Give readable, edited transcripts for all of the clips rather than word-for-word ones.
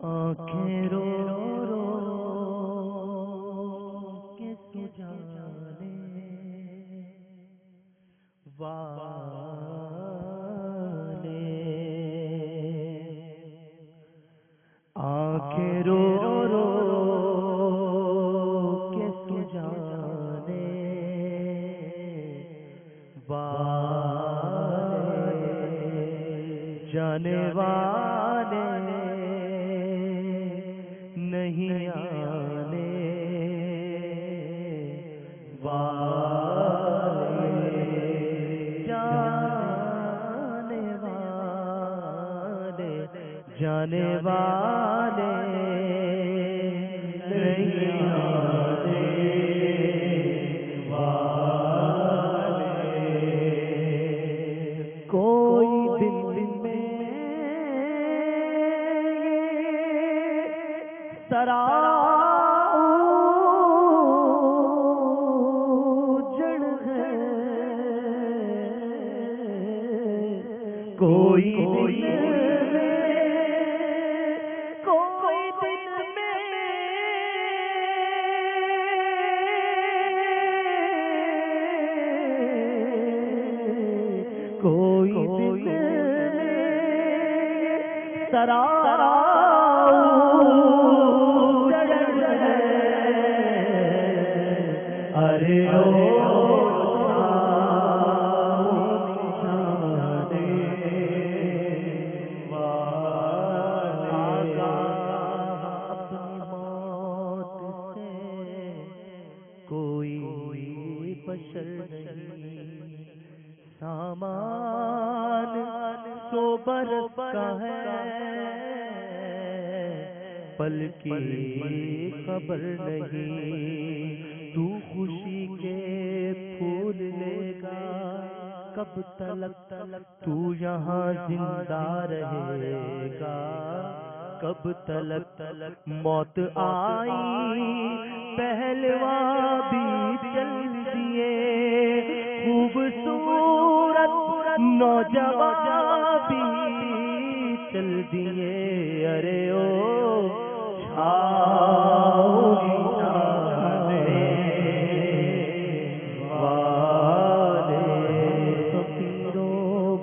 آنکھیں رو رو کے سجانے والے، آنکھیں رو رو کے سجانے والے، جانے والے نہیں آنے والے، جانے والے، جانے والے نہیں آنے والے، کوئی دل میں سرا کوئی دل میں کوئی دل سرا ارے سامان سو برس کا ہے، پل کی خبر نہیں، تو خوشی کے پھول لے گا کب تلک، تو یہاں زندہ رہے گا کب تلک، موت آئی پہلوان بھی چل دیے، خوبصورت نوجوان بھی چل دیے، ارے او چھاؤ جانے والے، فقیرو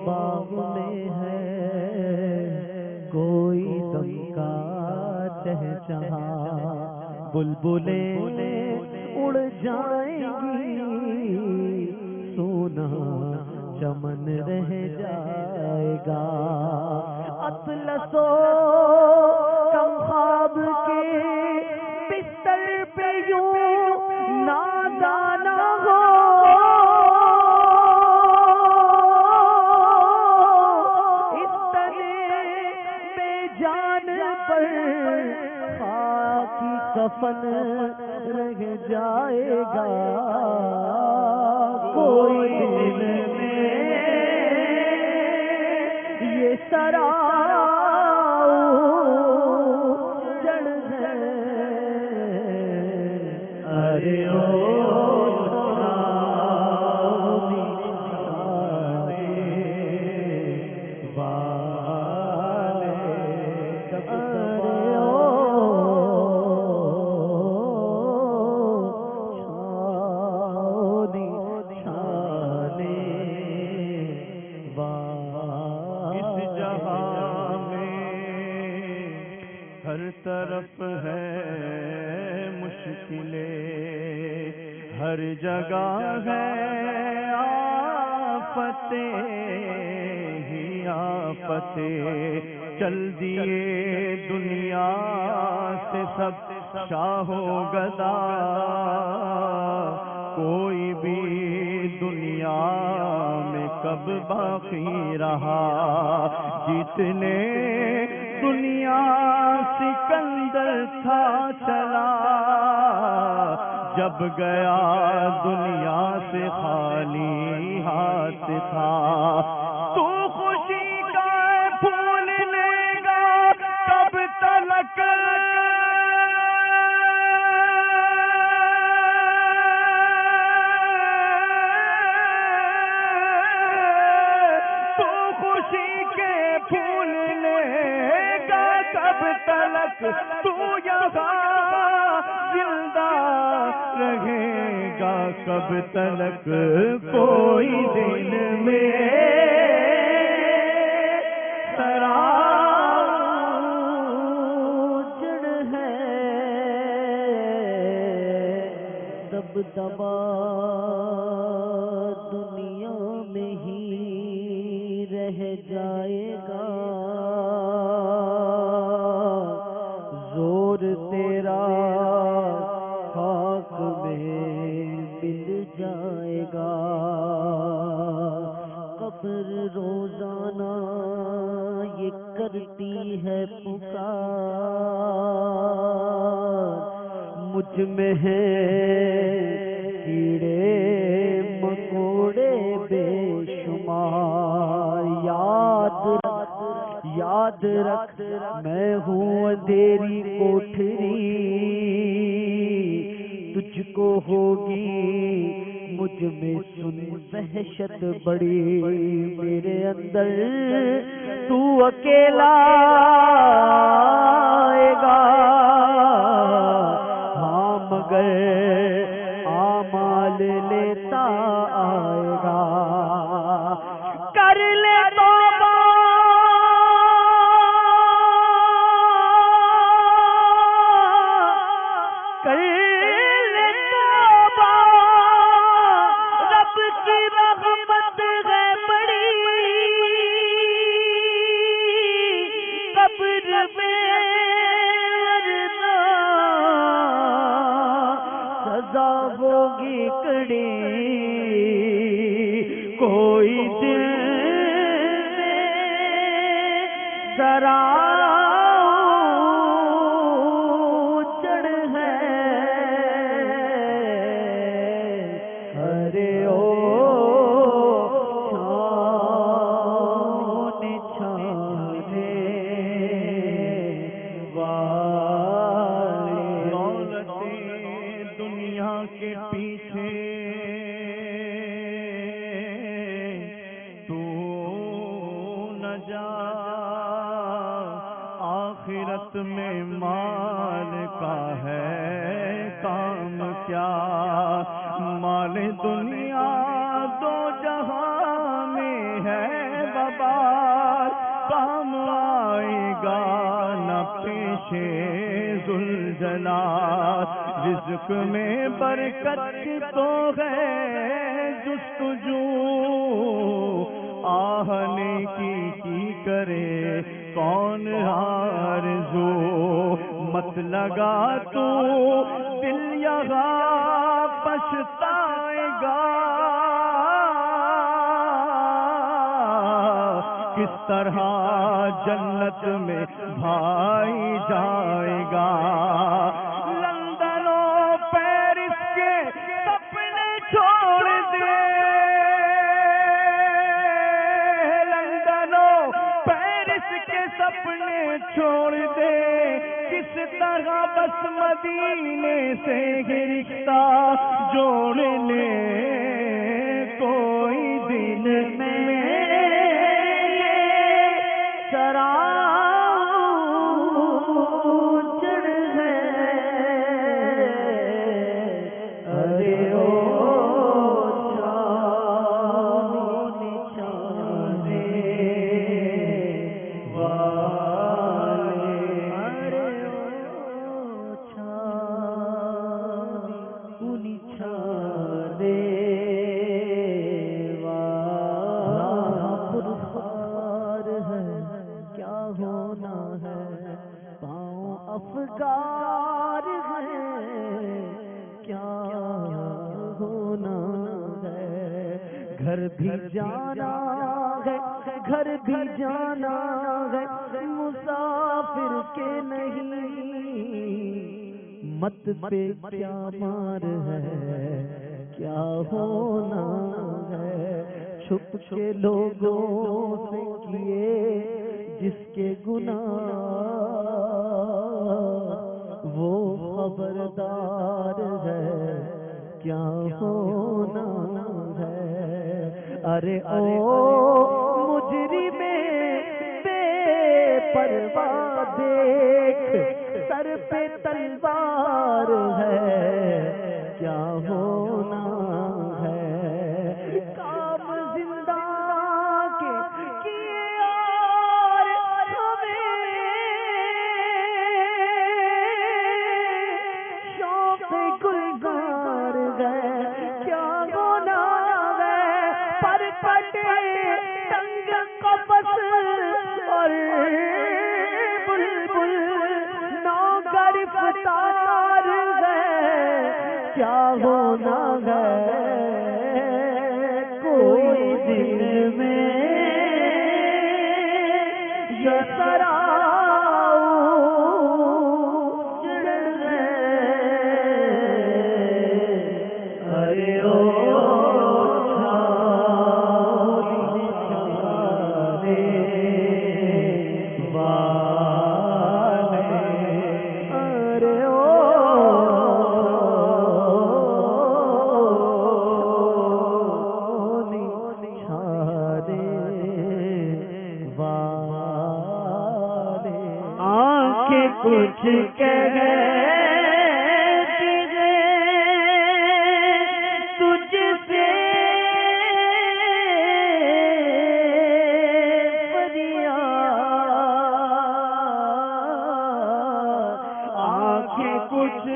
باغ میں ہے کوئی دم کا چہچہا، بلبلیں اڑ جائیں گی، سونا چمن رہ جائے گا، اطلس و کم خواب کے بستر پہ یوں نازانا ہو، اس طرح بے جان پر خاکی کفن رہ جائے گا، کوئی دل میں یہ سرا جڑ ہے، ارے او ہر طرف ہے مشکلیں، ہر جگہ ہے آفتیں ہی آفتیں، چل دیے دنیا سے سب شاہ و گدا، کوئی بھی دنیا میں کب باقی رہا، جتنے دنیا سکندر تھا چلا، جب گیا دنیا سے خالی ہاتھ تھا، تو خوشی کا پھول لے گا کب تلک، تو خوشی کے پھول لے گا کب تلک تو یہاں زندہ رہے گا، کب تلک کوئی دل میں دبا دنیا میں ہی رہ جائے گا، زور تیرا خاک میں مل جائے گا، قبر روزانہ یہ کرتی ہے پکار، مجھ میں ہے کیڑے مکوڑے بے شمار، یاد رکھ میں ہوں اندھیری کوٹھری، تجھ کو ہوگی مجھ میں سن وحشت بڑی، میرے اندر تو اکیلا آئے گا، ہاں مگر آمال لیتا آئے گا، کر لے توبہ کر لے توبہ، رب کی رحمت ہے بڑی، قبر میں سزا ہوگی کڑی، کوئی دل میں ذرا چڑھ ہے، ارے او چھانے چھانے والے، دولتیں دنیا کے پیچھے تو نہ جا، آخرت میں مال کا ہے کام کیا، مال دنیا دو جہاں میں ہے وبال، کام آئے گا نہ پیشے ذوالجلال، رزق میں برکت تو ہے جستجو، آہنے کی کرے کون آرزو، مت لگا تو دل یہاں پچھتائے گا، کس طرح جنت میں بھائی جائے گا، لندن و پیرس کے سپنے چھوڑ دے، لندن و پیرس کے سپنے چھوڑ دے، کس طرح بس مدینے سے ہی رشتہ جوڑ لے، کوئی دن میں چرا چڑھ ہے، ارے او چھانے چھانے والے، ارے او چھانے چھانے والے، پرخار ہے کیا ہونا ہے، پاؤں افگار ہے کیا ہونا ہے، گھر بھی جانا ہے گھر بھی جانا ہے، مسافر کے نہیں، مت پہ کیا مار ہے کیا ہونا ہے، چھپ کے لوگوں سے کیے جس کے گناہ وہ خبردار ہے کیا ہونا ہے، ارے او مجرم بے پرواہ دیکھ سر پہ تلوار ہے کیا ہونا ہے کام زندہ کے کیے اور ہمیں شوق گلزار گئے کیا ہونا ہے پر پٹے تنگ قفس اور بلبل گرفتار ہے کیا ہونا ہے کوئی دل میں یہ سرا کچھ کہتی ہے تجھ سے فریاد آنکھیں کچھ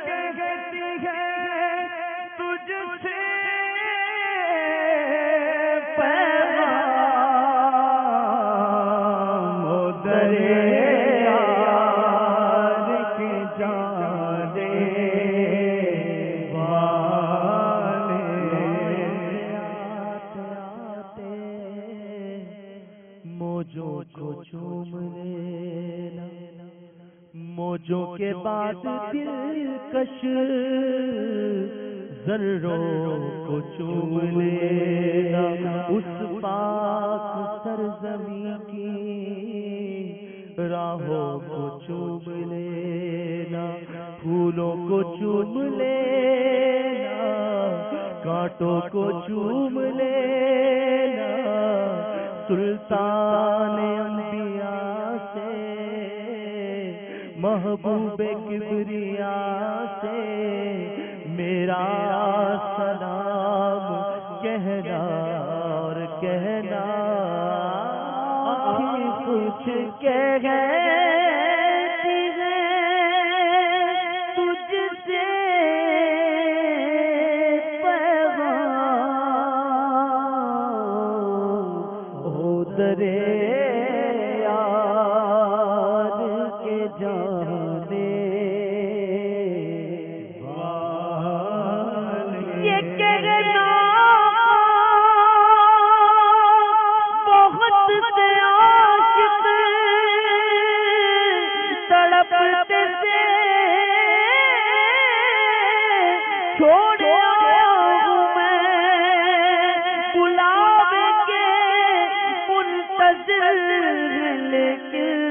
کہتی ہے تجھ سے پیغام درے موجوں کو چوم لینا موجوں کے بعد دلکش ذروں کو چوم لینا اس پاک سرزمین کی راہوں کو چوم لینا پھولوں کو چوم لینا کانٹوں کو چوم لینا سلطان انبیاء سے محبوب کبریاء سے میرا سلام کہنا اور کہنا کچھ کہتی ہے تجھ سے درے یار کے جانے یہ کہنا بہت سے عاشق تڑپتے سے چھوڑے لیکن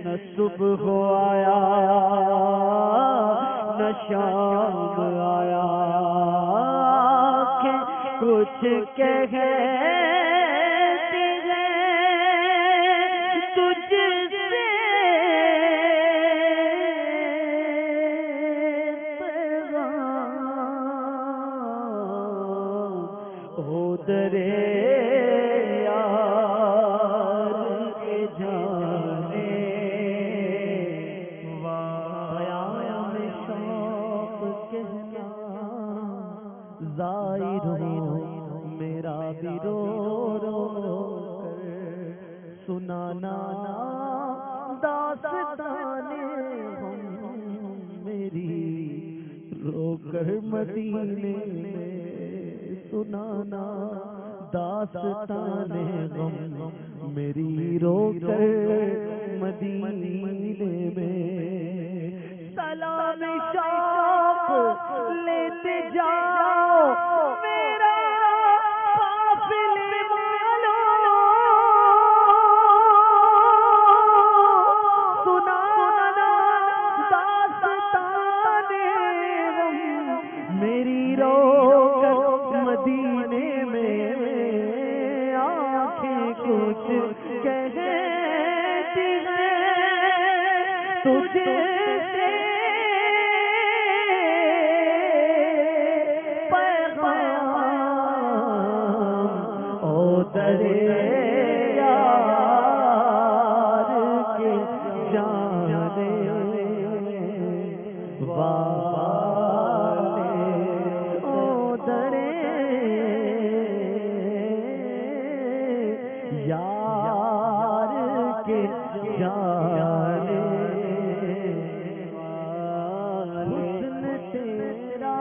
نہ صبح آیا نہ شام آیا کہ کچھ کہتی ہے تجھ سے ہو درے میرا بھی رو رو کر سنانا داستان میری رو کر مدینے میں سنانا داستان غم میری رو کر مدینے میں سلام شوق لیتے جاؤ میرا قافلے والو سنانا داستان میری رو کر مدینے میں آنکھیں کچھ کہہ تجھے سے پیغام او درے یار کے جانے والے او درے یار کے جانے حسن تیرا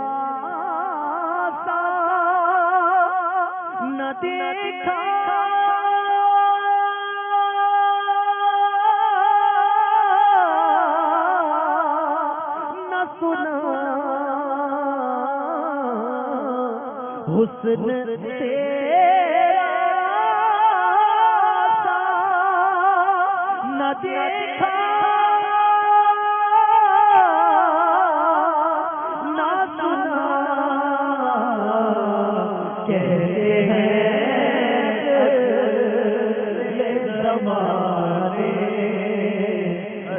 سا نہ دیکھا نہ سنا حسن تیرا سا نہ دیکھا نہ سنا کہتے ہیں یہ زمانے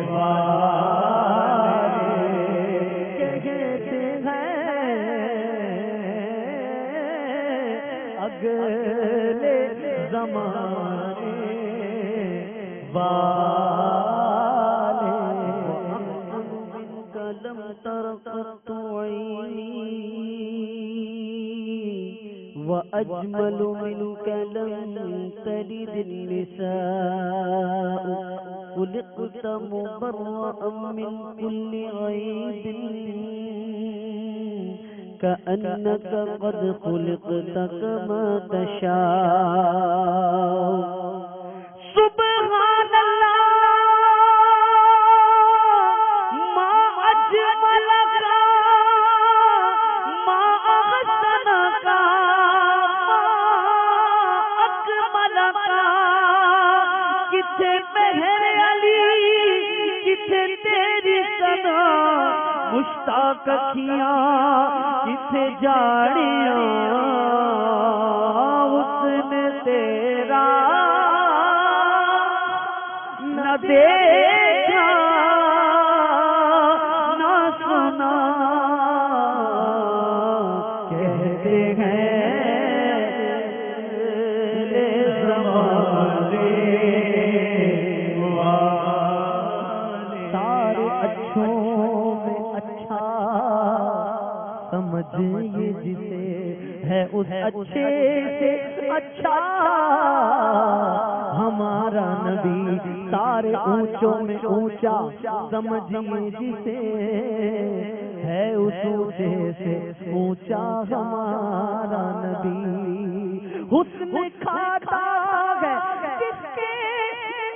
والے کہتے ہیں اگلے زمانے والے لم ترقت عيني وأجمل منك لم تلد النساء خلقت مبرأ من كل عيب كأنك قد خلقت كما تشاء سبحان الله ما أجملك ما أحسنك ما أكملك کتھے مہر علی کتھے تیری ثنا مشتاق اکھیاں کتھے جاڑیاں حسن تیرا نہ دیکھا نہ سنا کہتے ہیں لے زمانے والے سارے اچھوں میں اچھا سمجھیے جسے ہے اس اچھے سے اچھا ہمارا نبی سارے اونچوں میں اونچا سمجھیے جسے ہے اس اونچے سے اونچا ہمارا نبی حسن کھاتا ہے جس کے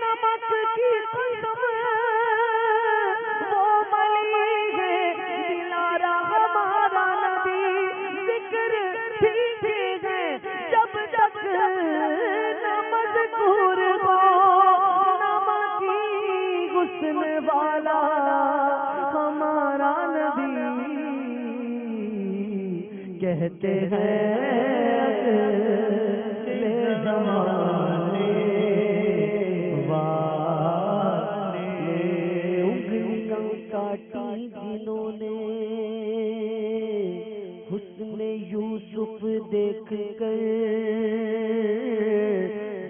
نمک کی قسم وہ ملی ہے دلارا ہمارا نبی ذکر بھیجے گئے جب تک مذکور ہو نمکی حسن والا ہمارا نبی کہتے ہیں اگلے زمانے والے انگلیاں کاٹی جنہوں نے حسن یوسف دیکھ کر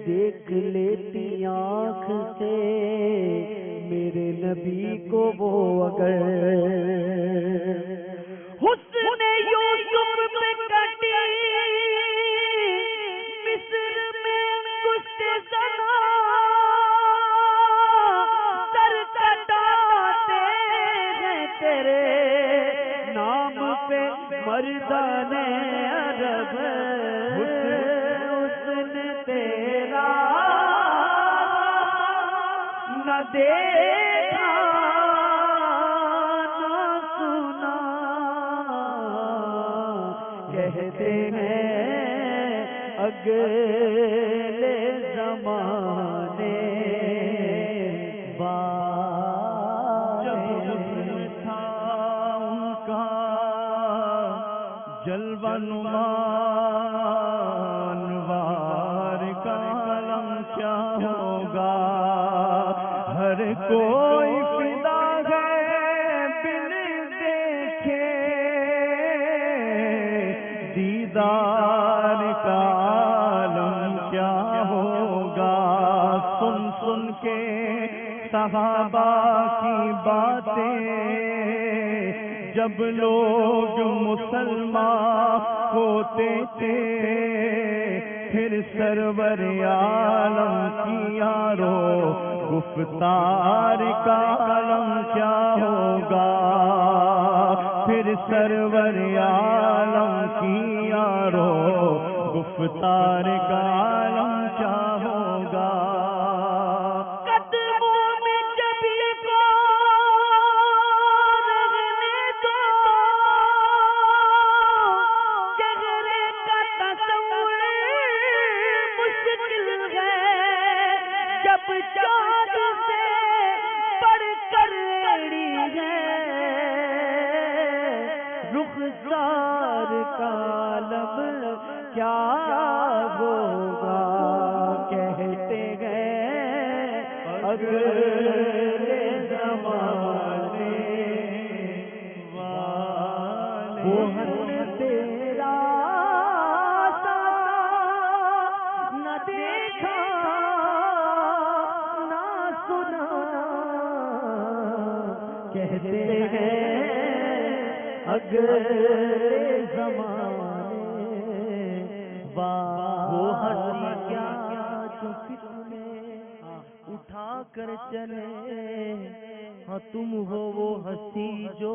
دیکھ لیتی آنکھ سے میرے نبی کو وہ اگر حسن یوسف پہ کٹی مصر میں کشت زنا سر کٹاتے ہیں تیرے نام پہ مردان عرب حسن تیرا نہ دیکھا نہ سنا کہتے ہیں اگلے زمانے والے جب تھا ان کا جلوہ نما انوار کا علم کیا ہوگا ہر کوئی فدا صحابہ کی باتیں جب لوگ مسلمان ہوتے تھے، پھر سرور عالم کی یارو گفتار کا عالم کیا ہوگا، پھر سرور عالم کی یارو گفتار کا عالم کیا ہوگا۔ رخسار کا لب کیا ہوگا، کہتے ہیں اگلے زمانے والے وہ ہم تیرا سا نہ دیکھا نہ سنا، کہتے ہیں اگلے زمانے وہ ہنسی کیا جو فتنے اٹھا کر چلے، ہاں تم ہو وہ ہنسی جو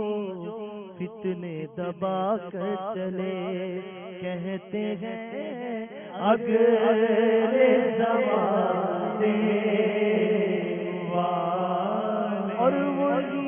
فتنے دبا کر چلے، کہتے ہیں اگلے زمانے اور وہی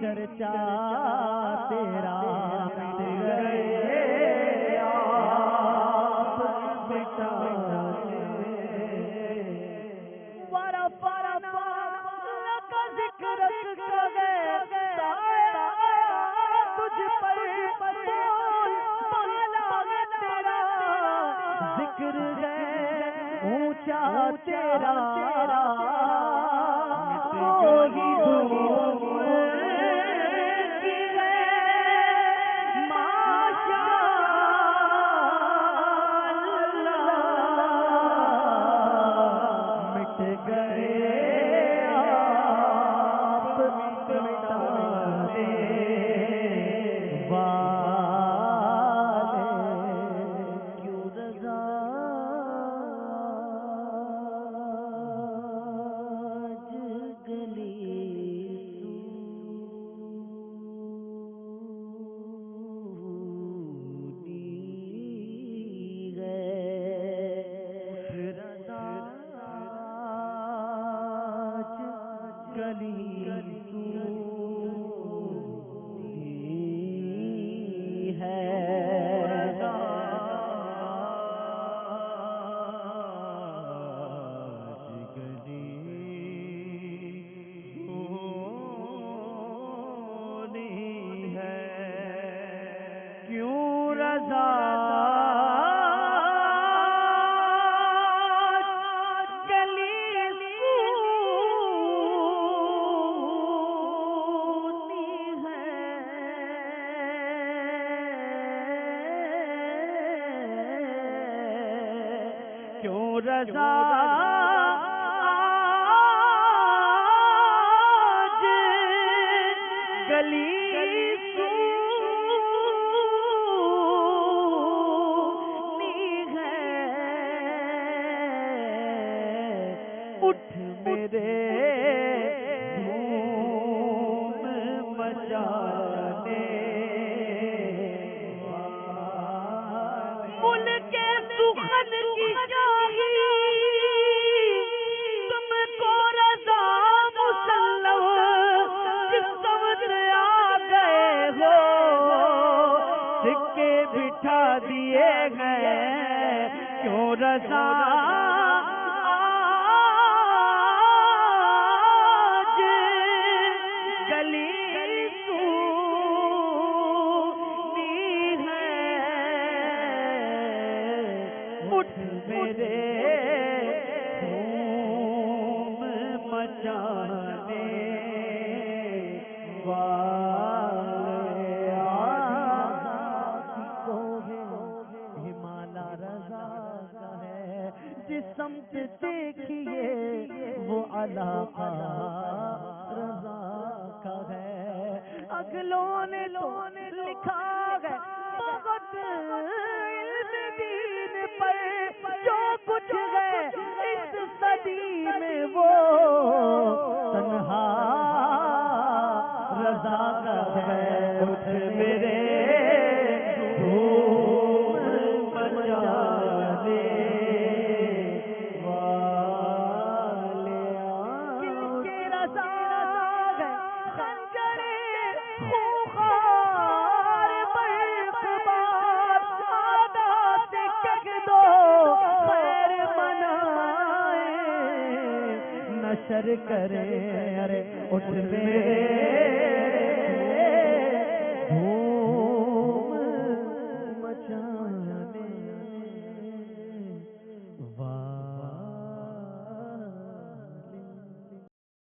چرچا تیرا ذکر ہے اونچا تیرا کیوں رضا آج گلی سونی ہے، اٹھ میرے دھوم مچانے ملک سخن کی شاہی تم کو رضا مسلم جس سمجھ آ گئے ہو، سکے بٹھا دیے گئے کیوں رضا آج گلی سونی ہے، اٹھ میرے دھوم مچانے والے آقی کو ہے ہمالا رضا کا ہے، جس سمت دیکھیے وہ علاقہ رضا کا ہے، اگلوں نے لکھا ہے بہت علم دین پر، جو کچھ ہے اس صدی میں وہ تنہا رضا کا ہے، اٹھ میرے دھوم مچانے والے کل کے رضا ہے، خنجرے خوخار برقبار عادات کہہ دو خیر منائے نشر کرے، ارے اٹھ میرے